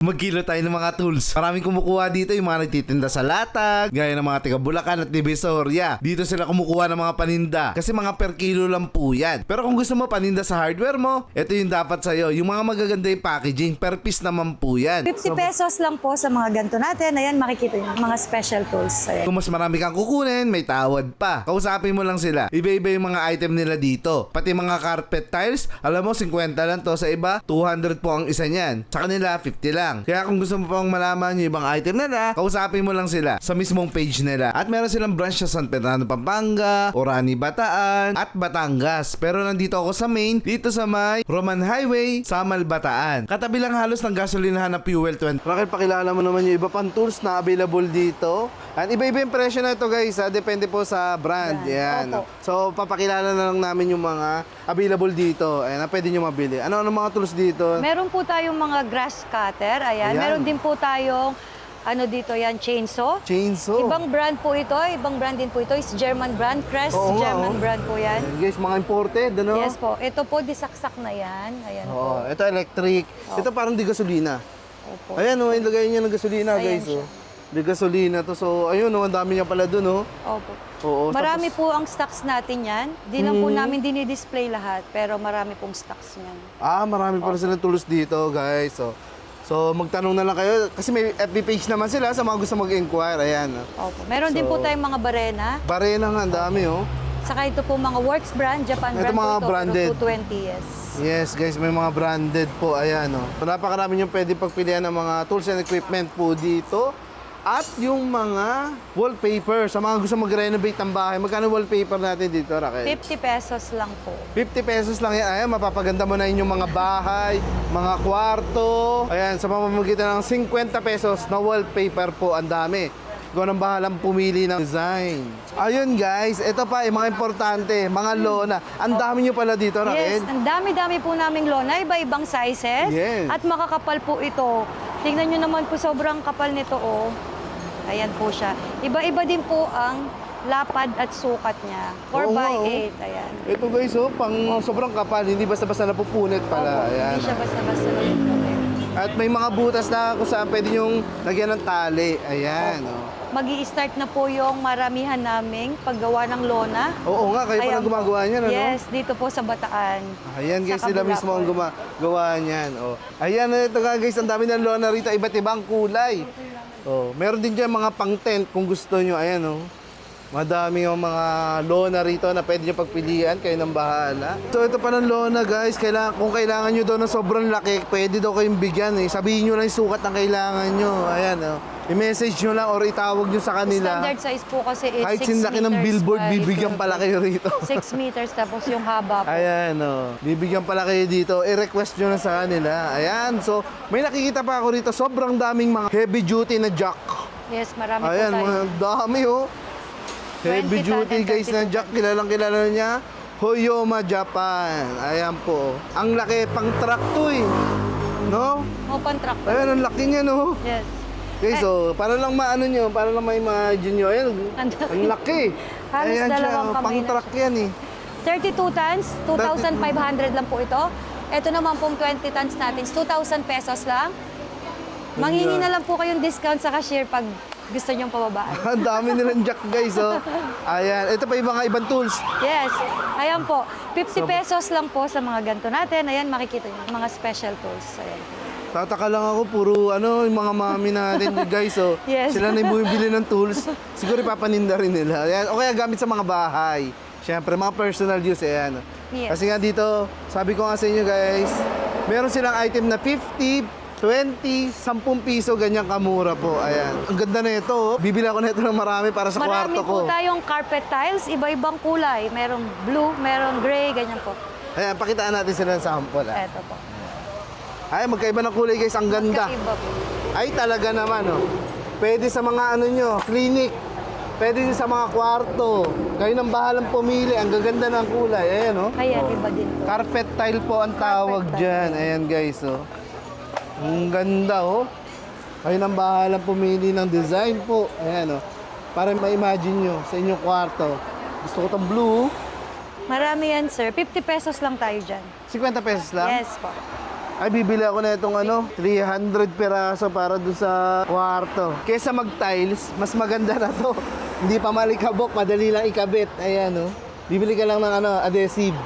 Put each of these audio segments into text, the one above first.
Magkilo tayo ng mga tools. Maraming kumukuha dito yung mga nagtitinda sa latag, gaya ng mga taga Bulacan at Divisoria. Dito sila kumukuha ng mga paninda kasi mga per kilo lang po yan. Pero kung gusto mo paninda sa hardware mo, ito yung dapat sa'yo. Yung mga magaganda yung packaging, per piece naman po yan. 50 pesos lang po sa mga ganito natin. Ayan, makikita nyo, mga special tools. Ayan. Kung mas marami kang kukunin, may tawad pa. Kausapin mo lang sila. Iba-iba yung mga item nila dito. Pati mga carpet tiles, alam mo 50 lang to. Sa iba, 200 po ang isa niyan. Sa kanila, 50 lang. Kaya kung gusto mo pang malaman yung ibang item nila, kausapin mo lang sila sa mismong page nila. At meron silang branch sa San Fernando, Pampanga, Orani, Bataan, at Batangas. Pero nandito ako sa main, dito sa may Roman Highway, Samal, Bataan. Katabi lang halos ng gasolinahan ng Fuel 20. Bakit pakilala mo naman yung iba pang tools na available dito? At iba-iba yung presyo na ito guys, ha? Depende po sa brand. Yan. So papakilala na lang namin yung mga available dito. Ayan, na pwede nyo mabili. Ano mga tools dito? Meron po tayong mga grass cutter. Ayan. Meron din po tayong dito yan, chainsaw. Chainsaw. Ibang brand po ito. Ibang brand din po ito. Is German brand. Crest, German brand po yan. Ayan, guys, mga imported, ano? Yes po. Ito po, disaksak na yan. Ayan po. Ito electric. Ito parang di gasolina. Opo. Ayan, ilagay niya ng gasolina, Ayan guys. siya. Di gasolina to. So, ayun, ang dami niya pala dun, Opo. Oo, Marami po ang stocks natin yan. Di lang po namin dinidisplay lahat, pero marami pong stocks niyan. marami pala silang tools dito, guys. So, magtanong na lang kayo. Kasi may FB page naman sila sa mga gusto mag-inquire. Ayan. Opo. Meron din po tayong mga barena. Barena nga, ang dami, Saka ito po mga Works brand, Japan Ito brand mga po ito. branded. Pero 220, yes. Yes, guys, may mga branded po. Ayan, So, napakarami yung pwede pagpilian ng mga tools and equipment po dito. At yung mga wallpaper, sa mga gusto mag-renovate ng bahay. Magkano wallpaper natin dito, Raquel? 50 pesos lang po. 50 pesos lang yan. Ayan, mapapaganda mo na inyong mga bahay, mga kwarto. Ayan, sa pamamagitan ng 50 pesos na wallpaper po, ang dami. Ikaw nang bahalang pumili ng design. Ayun guys, ito pa yung mga importante, mga lona. Ang dami nyo pala dito, Raquel. Yes, ang dami-dami po naming lona, iba-ibang sizes. Yes. At makakapal po ito. Tingnan nyo naman po, sobrang kapal nito, Ayan po siya. Iba-iba din po ang lapad at sukat niya. 4x8, ayan. Ito guys, pang sobrang kapal, hindi basta-basta napupunit pala. Ayan. Hindi siya basta-basta napupunit. At may mga butas na kung saan pwede nyong lagyan ng tali. Ayan, Magi-start na po yung maramihan naming paggawa ng lona. Oo nga, kayo Ayan pala gumagawa niyan, ano? Yes, dito po sa Bataan. Ayan guys, Sa sila kabila mismo ang po. gumagawa niyan. Ayan, ito nga guys, ang dami ng lona rito, iba't ibang kulay. Meron din dyan mga pang-tent kung gusto nyo. Ayan, madami yung mga lona rito na pwede nyo pagpilian, kayo nang bahala. So ito pa ng lona guys, kung kailangan nyo daw ng sobrang laki, pwede daw kayong bigyan. Sabihin nyo lang yung sukat ng kailangan nyo. Ayan, i-message nyo lang or itawag nyo sa kanila. Standard size po kasi is 6 Kahit meters sinlaki ng billboard, by bibigyan pala kayo rito. 6 meters tapos yung haba po. Ayan, bibigyan pala kayo dito. I-request nyo na sa kanila. Ayan, so may nakikita pa ako rito. Sobrang daming mga heavy duty na jack. Yes, marami Ayan, po tayo. mga dami Heavy 20 duty ton and guys 30 na ton. jack. Kilalang-kilala niya. Hoyoma, Japan. Ayan po. Ang laki pang truck to No? Open truck po. Ayan, ang laki niya Yes. Okay, so para lang maano nyo, para lang ma-imagine nyo. Ayan, ang laki. Halos Ayan siya, dalawang kamay pang na truck yan 32 tons, 2,500 lang po ito. Ito naman pong 20 tons natin, 2,000 pesos lang. Manghingi na lang po kayong discount sa cashier pag gusto nyong pababaan. Ang dami nilang jack guys, Ayan, ito pa yung mga ibang tools. Yes, ayan po. 50 pesos lang po sa mga ganito natin. Ayan, makikita nyo, mga special tools. Ayan. Tataka lang ako, puro yung mga mami natin guys, Yes. Sila na yung bumibili ng tools. Siguro ipapaninda rin nila. Ayan, o kaya gamit sa mga bahay. Siyempre, mga personal use, ayan. Yes. Kasi nga dito, sabi ko nga sa inyo guys, meron silang item na 50, 20, 10 piso, ganyan kamura po. Ayan. Ang ganda na ito. Bibili ako na ito ng marami para sa Marami kwarto ko. po tayong carpet tiles, iba-ibang kulay. Merong blue, merong gray, ganyan po. Ayan, pakitaan natin sila ng sample. Eto po. Ay, magkaiba ng kulay guys, ang ganda. Magkaiba po. Ay, talaga naman, Pwede sa mga clinic. Pwede din sa mga kwarto. Kayo nang bahalang pumili. Ang gaganda ng kulay. Ayan, Ayan, iba din po. Carpet tile po ang tawag Carpet tile. dyan. Ayan, guys, Ang ganda, Kayo nang bahalang pumili ng design po. Ayan, Para ma-imagine nyo sa inyong kwarto. Gusto ko itong blue. Marami yan, sir. 50 pesos lang tayo dyan. 50 pesos lang. Yes po. Ay, bibili ako na itong 300 peraso para dun sa kwarto. Kesa mag-tiles, mas maganda na to. Hindi pa malikabok, madali lang ikabit. Ayan, oh. Bibili ka lang ng adhesive.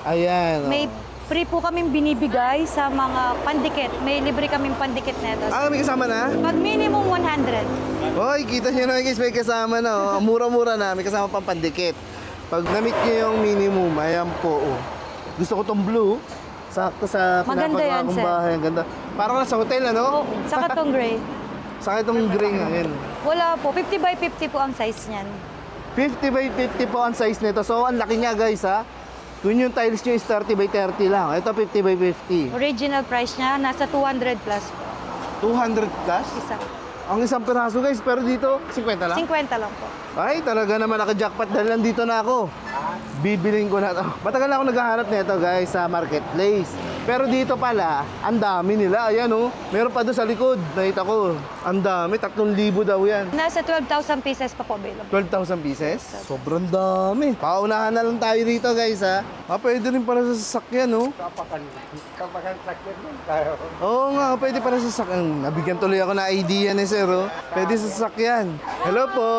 Ayan, oh. May free po kaming binibigay sa mga pandikit. May libre kaming pandikit neto. Ah, may kasama na? Pag minimum 100. Hoy, kita nyo na guys, may kasama na. Oh. Mura-mura na, may kasama pang pandikit. Pag na-meet nyo yung minimum, ayan po. Oh. Gusto ko tong blue. Sakto sa Maganda yan, pinapagawa kong sir. bahay. Ang ganda. Parang nasa hotel, Oh, saka tong gray. Saka itong gray ngayon. Wala po. 50 by 50 po ang size niyan. 50 by 50 po ang size nito. So, ang laki niya guys ha. Kung yung tiles nyo is 30 by 30 lang. Ito 50 by 50. Original price niya, nasa 200 plus po. 200 plus? Isa. Ang isang piraso guys, pero dito 50 lang. 50 lang po. Ay, talaga naman naka-jackpot dahil nandito na ako. Bibiling ko na to. Matagal na ako naghahanap nito guys sa marketplace. Pero dito pala, ang dami nila. Ayan oh. Meron pa doon sa likod. Nakita ko. Ang dami. 3,000 daw yan. Nasa 12,000 pieces pa po available. 12,000 pieces? Sobrang dami. Paunahan na lang tayo dito guys ha. Pwede rin para sa sasakyan oh. Kapag sakyan lang tayo. Oo nga, pwede para sa sasakyan. Nabigyan tuloy ako na idea ni sir oh. Pwede sa sasakyan. Hello po.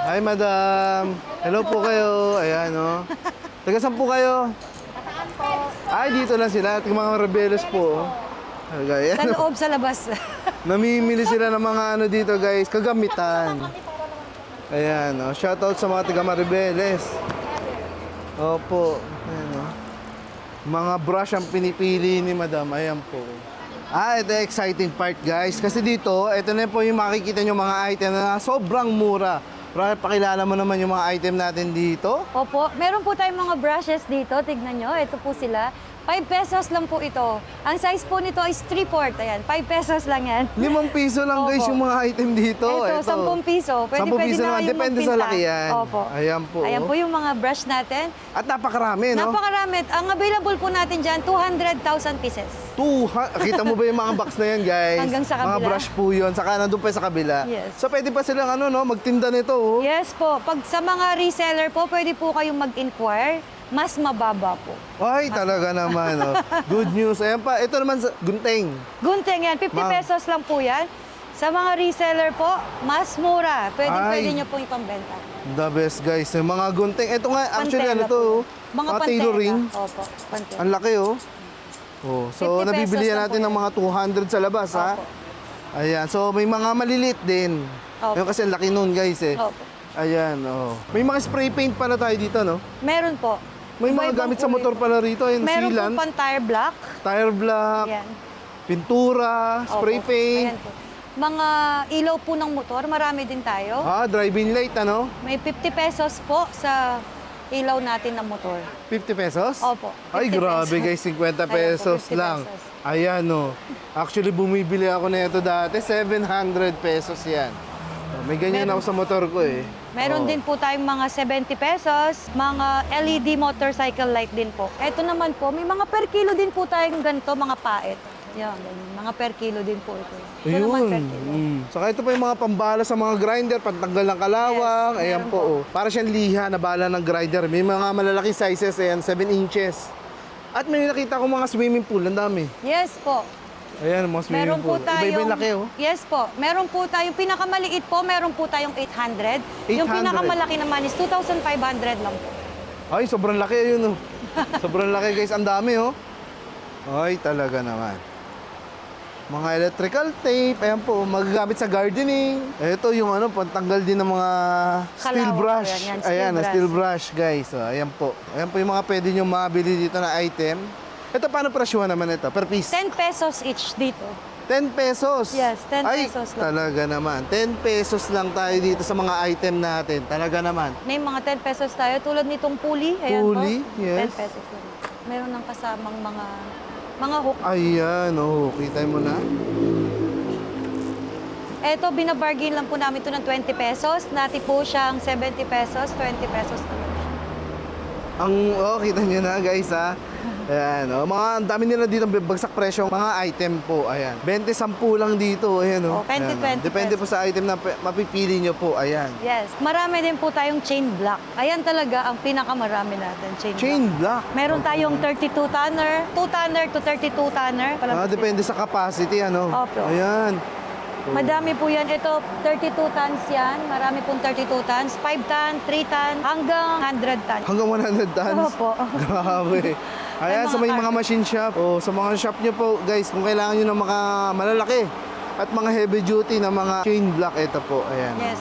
Hi madam. Hello po kayo. Ayan oh. Taga saan po kayo? Ay, dito lang sila. At yung mga rebeles po. Ayan. Sa loob, sa labas. Namimili sila ng mga dito guys, kagamitan. Ayan, oh. Shoutout sa mga taga Maribeles. Opo. Ayan, oh. Mga brush ang pinipili ni madam. Ayan po. Ito yung exciting part guys. Kasi dito, ito na po yung makikita nyo mga item na sobrang mura. Pakilala mo naman yung mga item natin dito. Opo, meron po tayong mga brushes dito. Tignan nyo, ito po sila. 5 pesos lang po ito. Ang size po nito is 3/4. Ayan, 5 pesos lang yan. 5 piso lang guys Opo. yung mga item dito. Ito, 10 piso. 10 piso na naman. kayong Depende sa magpinta. laki yan. Opo. Ayan po. Ayan po yung mga brush natin. At napakarami, no? Napakarami. Ang available po natin dyan, 200,000 pieces. Kita mo ba yung mga box na yan, guys? Hanggang sa Mga kabila. brush po yun. Saka nandun pa sa kabila. Yes. So, pwede pa silang magtinda nito, oh. Yes po. Pag sa mga reseller po, pwede po kayong mag-inquire. Mas mababa po. Ay, talaga naman, oh. Good news. Ayan pa. Ito naman sa gunting. Gunting yan, 50 Ma'am. pesos lang po yan. Sa mga reseller po, mas mura. Pwede Ay. nyo pong ipambenta. The best, guys. Yung mga gunting. Ito nga, actually, Pantela ano to, po. oh. Mga pantela. tailoring. Opo, pantela. Ang laki, oh. Oh, so 50 nabibili pesos lang natin po ng mga 200 sa labas, ha? Opo. Ayan. So, may mga maliliit din. Opo. Yung kasi ang laki nun, guys, eh. Opo. Ayan, oh. May mga spray paint pala tayo dito, no? Meron po. May mga Iba-ibang gamit sa kulay motor po. pala rito. Ayan, Meron sealant, po pang tire block. tire block, Yan. pintura, spray Opo. paint. Ayan po. Mga ilaw po ng motor, marami din tayo. Driving light, ano? May 50 pesos po sa ilaw natin ng motor. 50 pesos? Opo, Ay, 50 grabe pesos. guys, 50 Ayan po, pesos 50 lang. pesos. Ayan, no. Actually, bumibili ako nito dati, 700 pesos yan. May ganyan ako sa motor ko, eh. Meron din po tayong mga 70 pesos, mga LED motorcycle light din po. Ito naman po, may mga per kilo din po tayong ganito, mga paet. Yan, ganyan. Mga per kilo din po ito. Ito naman per kilo. Saka ito pa yung mga pambala sa mga grinder, pantanggal ng kalawang. Yes, Ayan meron po, oh. Para siyang liha na bala ng grinder. May mga malalaking sizes, ayan, 7 inches. At may nakita ko mga swimming pool, ang dami. Yes po. Ayan, mga swimming Meron po pool. tayong... Iba-iba yung laki, oh. Yes po. Meron po tayong pinakamaliit po, meron po tayong 800. Yung 800. pinakamalaki naman is 2,500 lang po. Ay, sobrang laki yun, oh. Sobrang laki, guys. Ang dami, oh. Ay, talaga naman. Mga electrical tape, ayan po, magagamit sa gardening. Ito yung pantanggal din ng mga steel Kalawang, brush. ayan, steel Ayan, brush. steel brush, guys. Oh, ayan po. Ayan po yung mga pwede nyo mabili dito na item. Ito, paano presyuhan naman ito? Per piece? 10 pesos each dito. 10 pesos? Yes, 10 Ay, pesos lang. talaga naman. 10 pesos lang tayo dito sa mga item natin. Talaga naman. May mga 10 pesos tayo, tulad nitong pulley. Ayan Pulley, po. yes. 10 pesos lang. Meron ng kasamang mga hook. Ayan, oh, kita mo na. Eto, binabargain lang po namin ito ng 20 pesos. Dati po siyang 70 pesos, 20 pesos na lang siya. Kita nyo na guys ha. Ayan, oh. Mga ang dami nila dito bagsak presyo. Mga item po, ayan. 20-10 lang dito, ayan, oh. Oh, 20, Ayan, 20 depende po sa item na mapipili nyo po, ayan. Yes. Marami din po tayong chain block. Ayan talaga ang pinakamarami natin, Chain block. Meron tayong 32 tonner, 2 tonner to 32 tonner. Depende sa capacity, ano. Opo. Ayan. Madami po yan. Ito, 32 tons yan. Marami pong 32 tons. 5 ton, 3 ton, hanggang 100 tons. Hanggang 100 tons. Opo. Grabe. Ayan, sa may mga machine shop. O, sa mga shop nyo po, guys, kung kailangan nyo ng mga malalaki at mga heavy duty na mga chain block, ito po. Ayan. Yes.